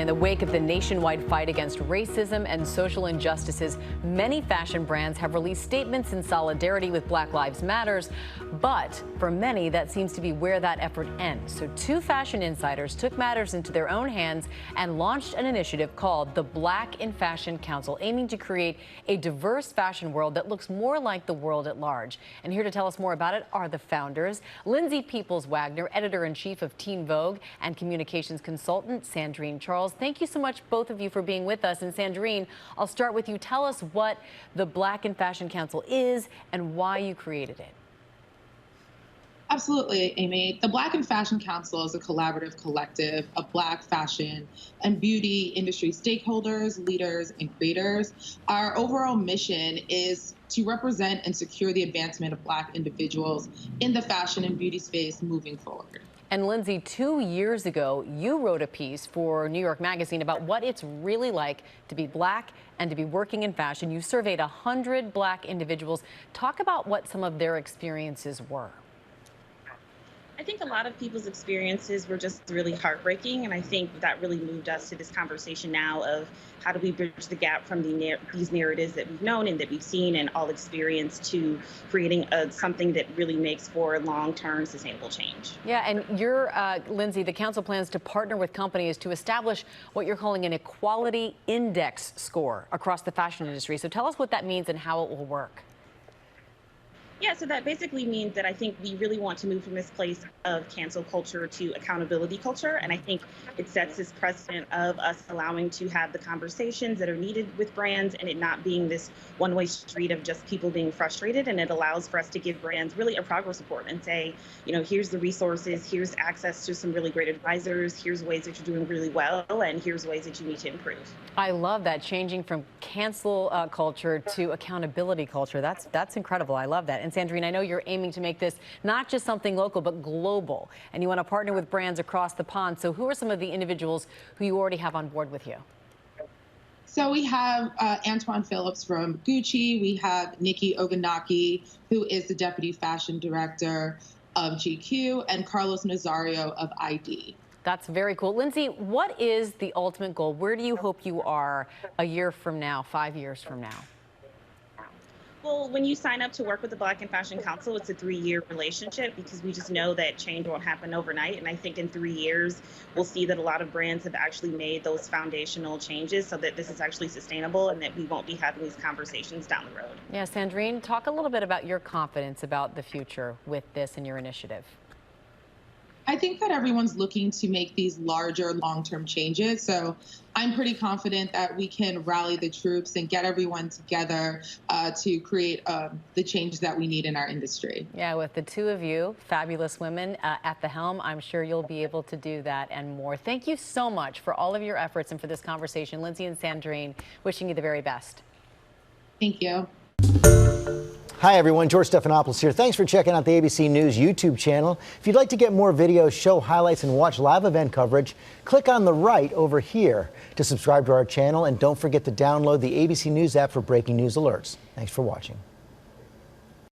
In the wake of the nationwide fight against racism and social injustices, many fashion brands have released statements in solidarity with Black Lives Matter, but for many, that seems to be where that effort ends. So two fashion insiders took matters into their own hands and launched an initiative called the Black in Fashion Council, aiming to create a diverse fashion world that looks more like the world at large. And here to tell us more about it are the founders, Lindsay Peoples Wagner, editor-in-chief of Teen Vogue, and communications consultant Sandrine Charles. Thank you so much, both of you, for being with us. And Sandrine, I'll start with you. Tell us what the Black in Fashion Council is and why you created it. Absolutely, Amy. The Black in Fashion Council is a collaborative collective of Black fashion and beauty industry stakeholders, leaders, and creators. Our overall mission is to represent and secure the advancement of Black individuals in the fashion and beauty space moving forward. And Lindsay, 2 years ago, you wrote a piece for New York Magazine about what it's really like to be Black and to be working in fashion. You surveyed 100 Black individuals. Talk about what some of their experiences were. I think a lot of people's experiences were just really heartbreaking, and I think that really moved us to this conversation now of how do we bridge the gap from these narratives that we've known and that we've seen and all experienced to creating something that really makes for long-term sustainable change. Yeah, and you're, Lindsay, the council plans to partner with companies to establish what you're calling an equality index score across the fashion industry. So tell us what that means and how it will work. Yeah, so that basically means that I think we really want to move from this place of cancel culture to accountability culture. And I think it sets this precedent of us allowing to have the conversations that are needed with brands and it not being this one-way street of just people being frustrated. And it allows for us to give brands really a progress report and say, you know, here's the resources, here's access to some really great advisors, here's ways that you're doing really well, and here's ways that you need to improve. I love that, changing from cancel culture to accountability culture. That's incredible. I love that. And Sandrine, I know you're aiming to make this not just something local, but global, and you want to partner with brands across the pond. So who are some of the individuals who you already have on board with you? So we have Antoine Phillips from Gucci. We have Nikki Oganaki, who is the Deputy Fashion Director of GQ, and Carlos Nazario of ID. That's very cool. Lindsay, what is the ultimate goal? Where do you hope you are a year from now, 5 years from now? Well, when you sign up to work with the Black in Fashion Council, it's a 3-year relationship because we just know that change won't happen overnight. And I think in 3 years, we'll see that a lot of brands have actually made those foundational changes so that this is actually sustainable and that we won't be having these conversations down the road. Yeah, Sandrine, talk a little bit about your confidence about the future with this and your initiative. I think that everyone's looking to make these larger long-term changes. So I'm pretty confident that we can rally the troops and get everyone together to create the change that we need in our industry. Yeah, with the two of you, fabulous women at the helm, I'm sure you'll be able to do that and more. Thank you so much for all of your efforts and for this conversation. Lindsay and Sandrine, wishing you the very best. Thank you. Hi everyone, George Stephanopoulos here. Thanks for checking out the ABC News YouTube channel. If you'd like to get more videos, show highlights, and watch live event coverage, click on the right over here to subscribe to our channel, and don't forget to download the ABC News app for breaking news alerts. Thanks for watching.